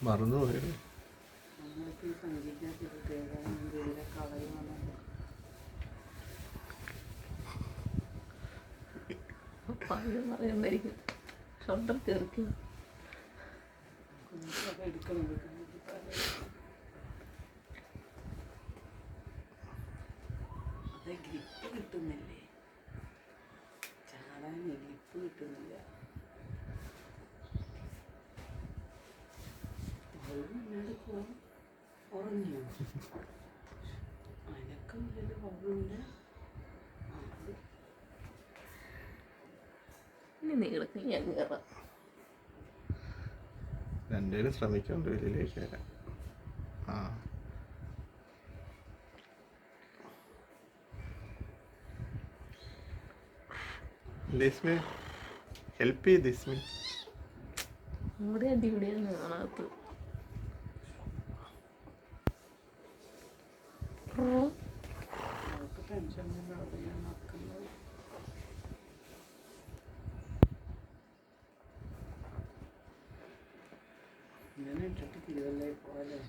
മറന്നുപോയി. ഷോൾഡർ കയറിക്കും. അത് ഗ്രിപ്പ് കിട്ടുന്നില്ലേ, ചാടാൻ ഗ്രിപ്പ് കിട്ടുന്നില്ല. ഉറങ്ങിയോ? അനക്കമില്ലല്ലോ പൗറില്ല. ഇനി നീ കിടക്കും, ഞാൻ കയറാം. രണ്ടുപേരും ശ്രമിക്കുന്നുണ്ട് വെളിയിലേക്ക് വരാൻ. ആ ദിസ്മി ഹെൽപ്പ് ചെയ്ത് ദിസ്മി. ഇവിടെ അടിപൊളിയാണ് കാണാത്ത. ടെൻഷൻ നടക്കുന്നത്. ഇങ്ങനെ ഇട്ടിട്ട് തിരുവല്ലേ പോലെ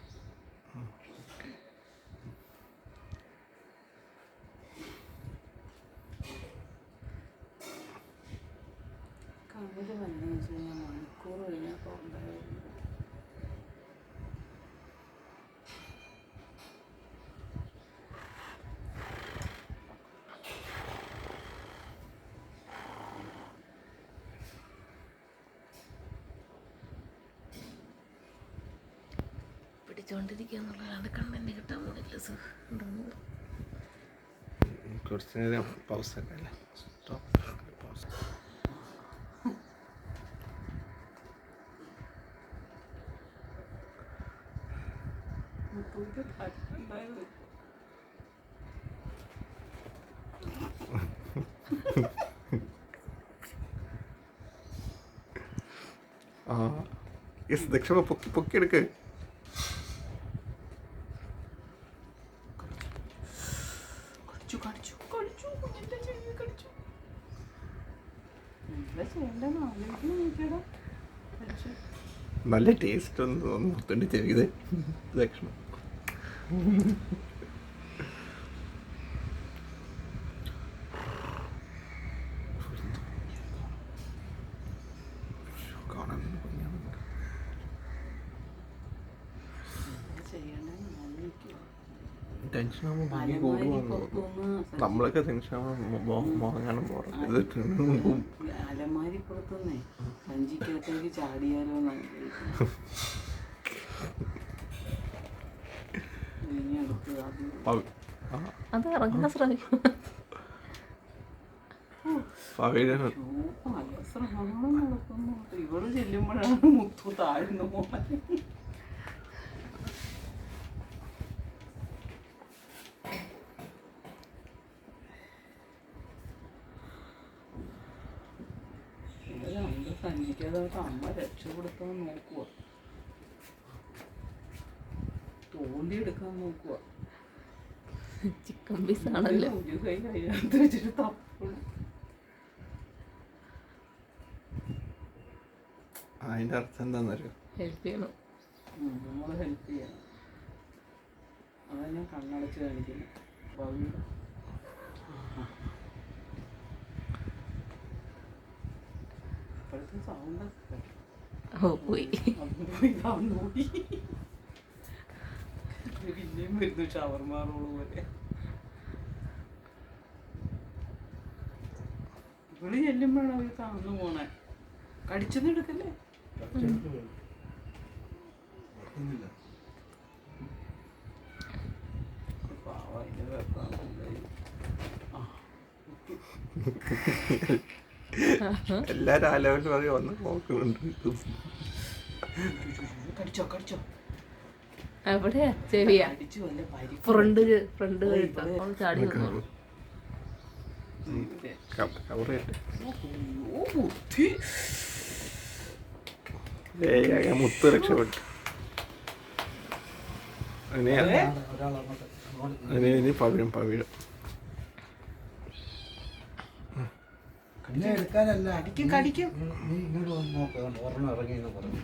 കണ്ണിൽ വന്നു വെച്ച് കഴിഞ്ഞാൽ മണിക്കൂർ കഴിഞ്ഞാൽ പോകണ്ടായിരുന്നു. പിടിച്ചോണ്ടിരിക്കുക എന്നുള്ളതാണ് കണ്ണിന് കിട്ടാൻ പോണില്ല. കുറച്ച് നേരം പൗസ് ഒക്കെ അല്ലേ. പൗസ്. ആ യെസ് ദക്ഷമ പൊക്കിയെടുക്ക്. നല്ല ടേസ്റ്റ് ഒന്ന് മുത്തണ്ടി ചെവിയത് ദക്ഷണം. ടെൻഷനാകുമ്പോൾ ഭംഗി കൂടുവാന്ന് നമ്മളൊക്കെ ടെൻഷനാകുമ്പോൾ മോഹങ്ങാനും പോറും. അലമാരിപ്പുറത്തുനിന്നേ സഞ്ചിക്കകത്തേക്ക് ചാടിയാലോ അത് ഇറങ്ങാൻ ശ്രമിക്കും. ഇവള് ചെല്ലുമ്പോഴാണ് മുത്തു താഴ്ന്നു പോകാൻ. സഞ്ചിക്കാതായിട്ട് അമ്മ രക്ഷപ്പെടുത്താൻ നോക്കുക, തോണ്ടിയെടുക്കാൻ നോക്കുക. ചിക്കൻ പീസ് ആണല്ലോ. ഒരു കൈ കയ്യാത്ത വെച്ചിട്ട് തപ്പും. അതിൻ്റെ അർത്ഥം എന്താണെന്നറിയോ? ഹെൽപ്പ് ചെയ്യണം. നമ്മളെ ഹെൽപ്പ് ചെയ്യണം. അതാണ് ഞാൻ കണ്ണടച്ച് കാണിക്കുന്നത്. ഇപ്പോഴത്തെ സൗണ്ട് പോയി. പിന്നെയും വരുന്നു ഷവർമാ റോള് പോലെ. ഇവള് ചെല്ലുമ്പോഴാണ് അവർ താന്നു പോണേ. കടിച്ചൊന്നും എടുക്കല്ലേ. പാവ അതിന്റെ വെപ്പാണ്. എല്ലാരും ആ ലെവലിൽ പറയും വന്ന് നോക്കുന്നുണ്ട്. കടിച്ചോ കടിച്ചോ. എവിടെയാ ചെവിയാ? ഫ്രണ്ട് ചാടി വന്നോളൂ. മുത്ത് രക്ഷപ്പെട്ടു. ഇനി പവിഴം എന്നെ എടുക്കാനല്ല. കടിക്കും. നീ ഇങ്ങോട്ട് വന്ന് നോക്ക്. കണ്ടോ, ഒരെണ്ണം ഇറങ്ങിയെന്ന് പറഞ്ഞു.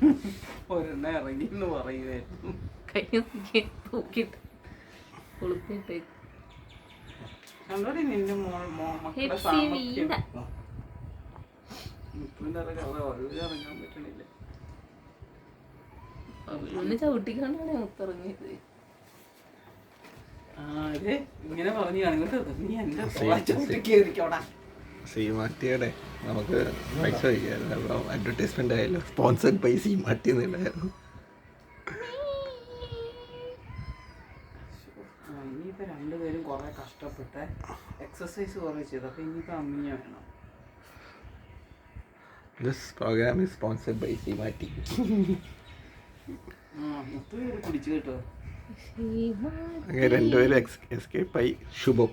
ഒരെണ്ണ ഇറങ്ങി എന്ന് പറയുമായിരുന്നു. കൈ നോക്കി തൂക്കിട്ട് കൊളുത്തിട്ട് കണ്ടോടി നിന്റെ മക്കളുടെ ഹെപ്സി വീണ മുത്തുവിന്റെ ഇറങ്ങാൻ പറ്റണില്ല. ഒന്ന് ചവിട്ടിക്കാണ്ടാണ് മുത്തിറങ്ങിയത്. ആര് ഇങ്ങനെ പറഞ്ഞു കേട്ടോ, നീ എന്റെ ചവിട്ടി കയറിക്കോടാ. സീമാട്ടിയുടെ നമുക്ക് പൈസ വയ്ക്കായിരുന്നു. അപ്പോൾ അഡ്വർടൈസ്മെൻ്റ് ആയാലും സ്പോൺസർഡ് ബൈ സീമാട്ടി എന്നുണ്ടായിരുന്നു. ഇനിയിപ്പോ രണ്ടുപേരും കുറെ കഷ്ടപ്പെട്ട് എക്സസൈസ് കുറെ ചെയ്തു. അപ്പൊ ഇനിയിപ്പോ അമ്മിഞ്ഞ വേണം. This program is sponsored by സീമാട്ടി. മുത്തു കയറി കുടിച്ചു കേട്ടോ. അങ്ങനെ രണ്ടുപേരും എസ്കേപ്പ് ആയി. ശുഭം.